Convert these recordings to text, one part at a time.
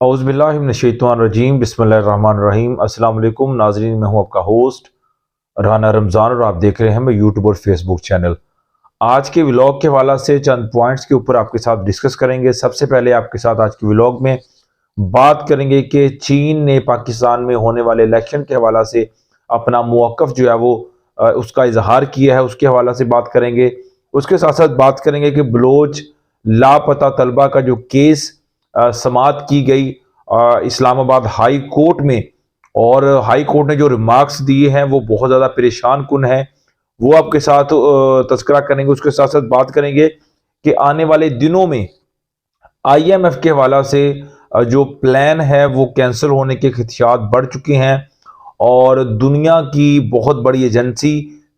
औज़ुबिल्लाहिमिनश्शैतानिर्रजीम बिस्मिल्लाहिर्रहमानिर्रहीम। अस्सलाम वालेकुम नाज़रीन, मैं हूं आपका होस्ट राना रमज़ान और आप देख रहे हैं मैं यूट्यूब और फेसबुक चैनल। आज के व्लॉग के हवाला से चंद पॉइंट्स के ऊपर आपके साथ डिस्कस करेंगे। सबसे पहले आपके साथ आज के व्लॉग में बात करेंगे कि चीन ने पाकिस्तान में होने वाले इलेक्शन के हवाला से अपना मौक़िफ़ जो है वो उसका इजहार किया है, उसके हवाला से बात करेंगे। उसके साथ साथ बात करेंगे कि बलोच लापता तलबा का जो केस समाअत की गई इस्लामाबाद हाई कोर्ट में, और हाई कोर्ट ने जो रिमार्क्स दिए हैं वो बहुत ज़्यादा परेशान कुन है, वो आपके साथ तज़किरा करेंगे। उसके साथ साथ बात करेंगे कि आने वाले दिनों में IMF के हवाला से जो प्लान है वो कैंसिल होने के खदशात बढ़ चुके हैं, और दुनिया की बहुत बड़ी एजेंसी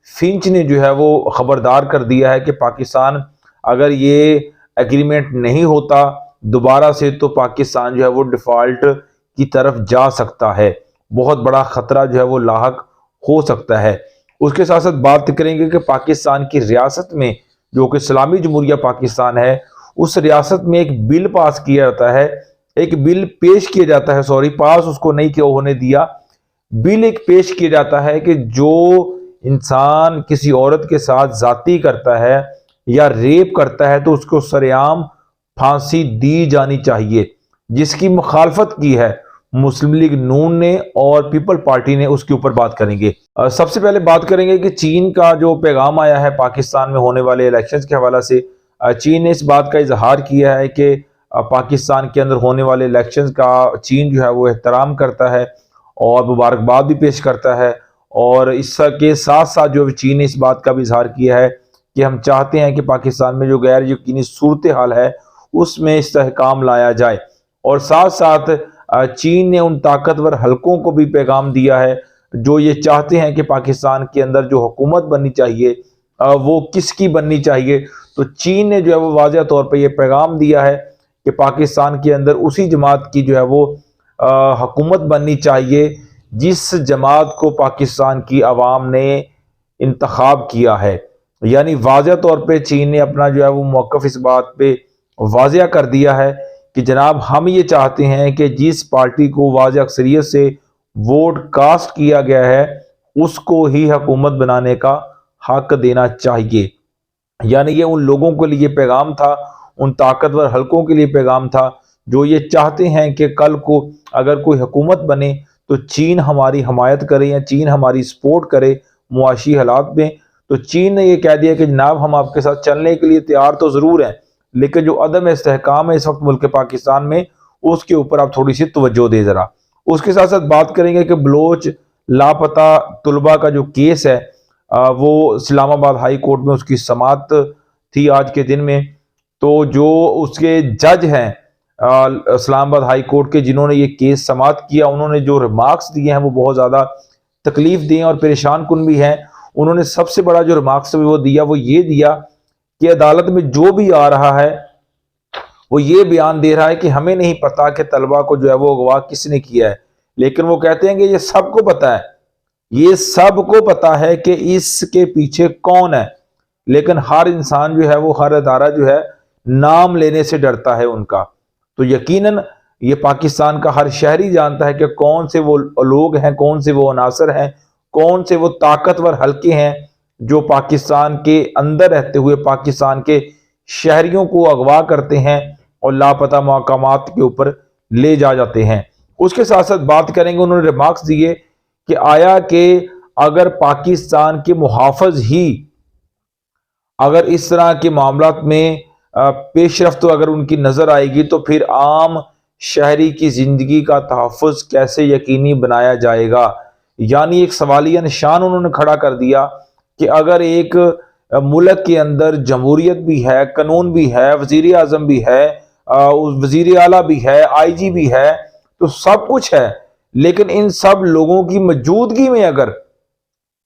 फिंच ने जो है वो ख़बरदार कर दिया है कि पाकिस्तान अगर ये एग्रीमेंट नहीं होता दोबारा से तो पाकिस्तान जो है वो डिफ़ॉल्ट की तरफ जा सकता है, बहुत बड़ा ख़तरा जो है वो लाहक हो सकता है। उसके साथ साथ बात करेंगे कि पाकिस्तान की रियासत में जो कि इस्लामी जमहूरिया पाकिस्तान है, उस रियासत में एक बिल पास किया जाता है, एक बिल पेश किया जाता है, सॉरी पास उसको नहीं क्यों होने दिया, बिल एक पेश किया जाता है कि जो इंसान किसी औरत के साथ ज़ाती करता है या रेप करता है तो उसको सरेआम फांसी दी जानी चाहिए, जिसकी मुखालफत की है मुस्लिम लीग नून ने और पीपल पार्टी ने। उसके ऊपर बात करेंगे। सबसे पहले बात करेंगे कि चीन का जो पैगाम आया है पाकिस्तान में होने वाले इलेक्शंस के हवाला से। चीन ने इस बात का इजहार किया है कि पाकिस्तान के अंदर होने वाले इलेक्शंस का चीन जो है वो एहतराम करता है और मुबारकबाद भी पेश करता है, और इसके साथ साथ जो चीन ने इस बात का भी इजहार किया है कि हम चाहते हैं कि पाकिस्तान में जो गैर यकीनी सूरत हाल है उसमें इस्तेहकाम लाया जाए। और साथ साथ चीन ने उन ताकतवर हलकों को भी पैगाम दिया है जो ये चाहते हैं कि पाकिस्तान के अंदर जो हुकूमत बननी चाहिए वो किसकी बननी चाहिए। तो चीन ने जो है वो वाज़ेह तौर पर यह पैगाम दिया है कि पाकिस्तान के अंदर उसी जमात की जो है वो हुकूमत बननी चाहिए जिस जमात को पाकिस्तान की आवाम ने इंतखाब किया है। यानी वाज़ेह तौर पे चीन ने अपना जो है वो मौक़िफ़ इस बात पे वाज़ेह कर दिया है कि जनाब हम ये चाहते हैं कि जिस पार्टी को वाज़ेह अक्सरियत से वोट कास्ट किया गया है उसको ही हुकूमत बनाने का हक देना चाहिए। यानी ये उन लोगों के लिए पैगाम था, उन ताकतवर हलकों के लिए पैगाम था जो ये चाहते हैं कि कल को अगर कोई हुकूमत बने तो चीन हमारी हमायत करे या चीन हमारी सपोर्ट करे मुआशी हालात में। तो चीन ने यह कह दिया कि जनाब हम आपके साथ चलने के लिए तैयार तो ज़रूर हैं, लेकिन जो अदम इस्तेहकाम है इस वक्त मुल्क पाकिस्तान में उसके ऊपर आप थोड़ी सी तवज्जो दे ज़रा। उसके साथ साथ बात करेंगे कि बलोच लापता तलबा का जो केस है वो इस्लामाबाद हाई कोर्ट में उसकी समाअत थी आज के दिन में। तो जो उसके जज हैं इस्लामाबाद हाई कोर्ट के जिन्होंने ये केस समाअत किया, उन्होंने जो रिमार्क्स दिए हैं वो बहुत ज़्यादा तकलीफ दिए और परेशान कुन भी हैं। उन्होंने सबसे बड़ा जो रिमार्क्स वो दिया वो ये दिया कि अदालत में जो भी आ रहा है वो ये बयान दे रहा है कि हमें नहीं पता कि तलबा को जो है वो अगवा किसने किया है, लेकिन वो कहते हैं कि ये सबको पता है, ये सबको पता है कि इसके पीछे कौन है, लेकिन हर इंसान जो है वो हर अदारा जो है नाम लेने से डरता है उनका। तो यकीनन ये पाकिस्तान का हर शहरी जानता है कि कौन से वो लोग हैं, कौन से वो अनासर हैं, कौन से वो ताकतवर हलके हैं जो पाकिस्तान के अंदर रहते हुए पाकिस्तान के शहरियों को अगवा करते हैं और लापता मकामात के ऊपर ले जाते हैं। उसके साथ साथ बात करेंगे, उन्होंने रिमार्क्स दिए कि आया कि अगर पाकिस्तान के मुहाफ़िज़ ही अगर इस तरह के मामलात में पेशरफ्त अगर उनकी नज़र आएगी तो फिर आम शहरी की ज़िंदगी का तहफ़्फ़ुज़ कैसे यकीनी बनाया जाएगा। यानी एक सवालिया निशान उन्होंने खड़ा कर दिया कि अगर एक मुल्क के अंदर जमहूरियत भी है, कानून भी है, वज़ीर आज़म भी है, वज़ीर आला भी है, IG भी है, तो सब कुछ है, लेकिन इन सब लोगों की मौजूदगी में अगर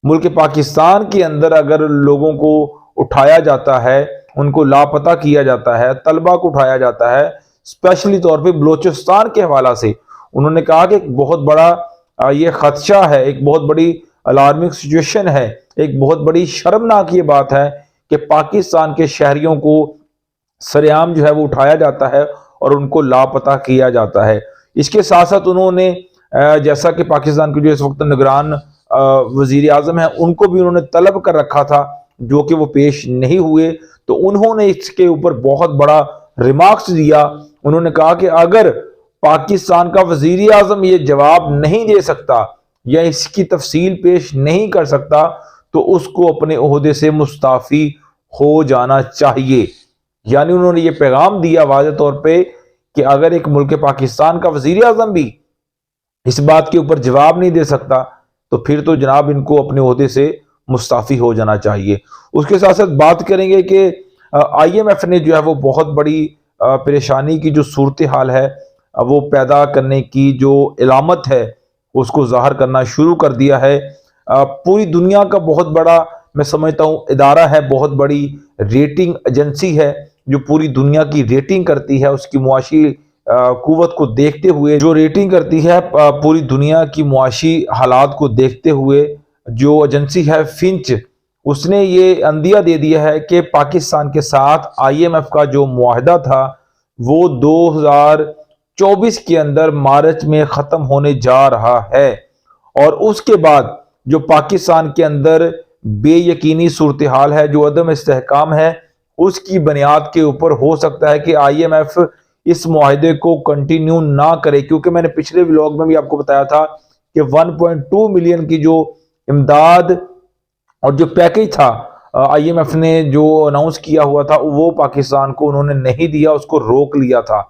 मुल्क पाकिस्तान के अंदर अगर लोगों को उठाया जाता है, उनको लापता किया जाता है, तलबा को उठाया जाता है, स्पेशली तौर पे बलोचिस्तान के हवाला से, उन्होंने कहा कि एक बहुत बड़ा ये खदशा है, एक बहुत बड़ी अलार्मिंग सिचुएशन है, एक बहुत बड़ी शर्मनाक ये बात है कि पाकिस्तान के शहरियों को सरेआम जो है वो उठाया जाता है और उनको लापता किया जाता है। اس کے ساتھ ساتھ انہوں نے جیسا کہ پاکستان کے جو اس وقت نگران وزیر اعظم ہیں ان کو بھی انہوں نے طلب کر رکھا تھا جو کہ وہ پیش نہیں ہوئے، تو انہوں نے اس کے اوپر بہت بڑا ریمارکس دیا۔ انہوں نے کہا کہ اگر پاکستان کا وزیر اعظم یہ جواب نہیں دے سکتا یا اس کی تفصیل پیش نہیں کر سکتا تو اس کو اپنے عہدے سے مستعفی ہو جانا چاہیے۔ یعنی انہوں نے یہ پیغام دیا واضح طور پہ کہ اگر ایک ملک پاکستان کا وزیر اعظم بھی اس بات کے اوپر جواب نہیں دے سکتا تو پھر تو جناب ان کو اپنے عہدے سے مستعفی ہو جانا چاہیے۔ اس کے ساتھ ساتھ بات کریں گے کہ آئی ایم ایف نے جو ہے وہ بہت بڑی پریشانی کی جو صورتحال ہے وہ پیدا کرنے کی جو علامت ہے اس کو ظاہر کرنا شروع کر دیا ہے۔ پوری دنیا کا بہت بڑا میں سمجھتا ہوں ادارہ ہے، بہت بڑی ریٹنگ ایجنسی ہے جو پوری دنیا کی ریٹنگ کرتی ہے، اس کی معاشی قوت کو دیکھتے ہوئے جو ریٹنگ کرتی ہے، پوری دنیا کی معاشی حالات کو دیکھتے ہوئے جو ایجنسی ہے فنچ، اس نے یہ عندیہ دے دیا ہے کہ پاکستان کے ساتھ آئی ایم ایف کا جو معاہدہ تھا وہ 2024 کے اندر مارچ میں ختم ہونے جا رہا ہے، اور اس کے بعد جو پاکستان کے اندر بے یقینی صورتحال ہے، جو عدم استحکام ہے، اس کی بنیاد کے اوپر ہو سکتا ہے کہ آئی ایم ایف اس معاہدے کو کنٹینیو نہ کرے، کیونکہ میں نے پچھلے ولاگ میں بھی آپ کو بتایا تھا کہ 1.2 ملین کی جو امداد اور جو پیکج تھا آئی ایم ایف نے جو اناؤنس کیا ہوا تھا وہ پاکستان کو انہوں نے نہیں دیا، اس کو روک لیا تھا۔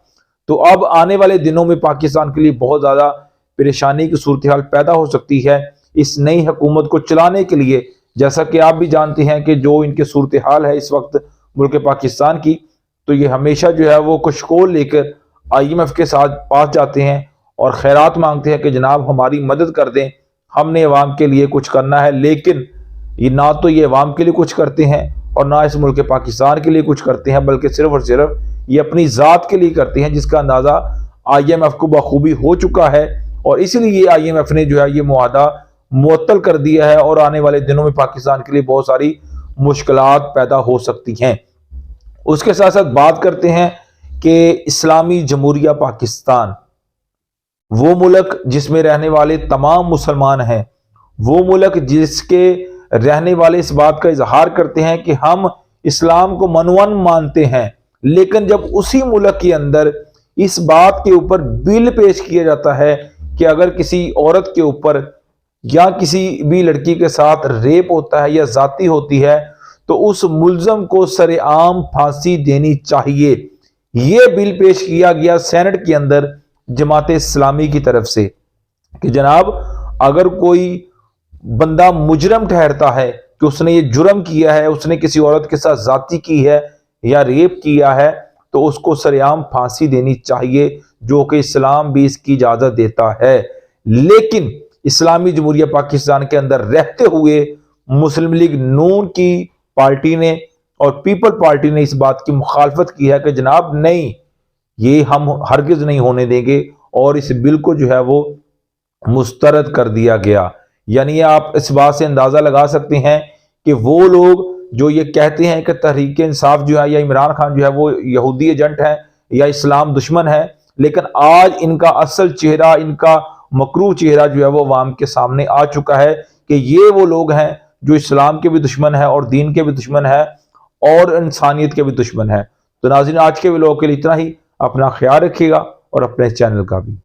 تو اب آنے والے دنوں میں پاکستان کے لیے بہت زیادہ پریشانی کی صورتحال پیدا ہو سکتی ہے اس نئی حکومت کو چلانے کے لیے، جیسا کہ آپ بھی جانتے ہیں کہ جو ان کے صورتحال ہے اس وقت ملک پاکستان کی، تو یہ ہمیشہ جو ہے وہ کشکول لے کر آئی ایم ایف کے ساتھ پاس جاتے ہیں اور خیرات مانگتے ہیں کہ جناب ہماری مدد کر دیں، ہم نے عوام کے لیے کچھ کرنا ہے، لیکن یہ نہ تو یہ عوام کے لیے کچھ کرتے ہیں اور نہ اس ملک پاکستان کے لیے کچھ کرتے ہیں، بلکہ صرف اور صرف یہ اپنی ذات کے لیے کرتے ہیں، جس کا اندازہ آئی ایم ایف کو بخوبی ہو چکا ہے، اور اس لیے آئی ایم ایف نے جو ہے یہ معاہدہ معطل کر دیا ہے، اور آنے والے دنوں میں پاکستان کے لیے بہت ساری مشکلات پیدا ہو سکتی ہیں۔ اس کے ساتھ ساتھ بات کرتے ہیں کہ اسلامی جمہوریہ پاکستان، وہ ملک جس میں رہنے والے تمام مسلمان ہیں، وہ ملک جس کے رہنے والے اس بات کا اظہار کرتے ہیں کہ ہم اسلام کو منون مانتے ہیں، لیکن جب اسی ملک کے اندر اس بات کے اوپر بل پیش کیا جاتا ہے کہ اگر کسی عورت کے اوپر یا کسی بھی لڑکی کے ساتھ ریپ ہوتا ہے یا زیادتی ہوتی ہے تو اس ملزم کو سر عام پھانسی دینی چاہیے، یہ بل پیش کیا گیا سینٹ کے اندر جماعت اسلامی کی طرف سے کہ جناب اگر کوئی بندہ مجرم ٹھہرتا ہے کہ اس نے یہ جرم کیا ہے، اس نے کسی عورت کے ساتھ زیادتی کی ہے یا ریپ کیا ہے، تو اس کو سر عام پھانسی دینی چاہیے، جو کہ اسلام بھی اس کی اجازت دیتا ہے۔ لیکن اسلامی جمہوریہ پاکستان کے اندر رہتے ہوئے مسلم لیگ نون کی پارٹی نے اور پیپل پارٹی نے اس بات کی مخالفت کی ہے کہ جناب نہیں، یہ ہم ہرگز نہیں ہونے دیں گے، اور اس بل کو جو ہے وہ مسترد کر دیا گیا۔ یعنی آپ اس بات سے اندازہ لگا سکتے ہیں کہ وہ لوگ جو یہ کہتے ہیں کہ تحریک انصاف جو ہے یا عمران خان جو ہے وہ یہودی ایجنٹ ہے یا اسلام دشمن ہے، لیکن آج ان کا اصل چہرہ، ان کا مکروہ چہرہ جو ہے وہ عوام کے سامنے آ چکا ہے کہ یہ وہ لوگ ہیں جو اسلام کے بھی دشمن ہے اور دین کے بھی دشمن ہے اور انسانیت کے بھی دشمن ہے۔ تو ناظرین، آج کے ویڈیو کے لیے اتنا ہی، اپنا خیال رکھیے گا اور اپنے چینل کا بھی۔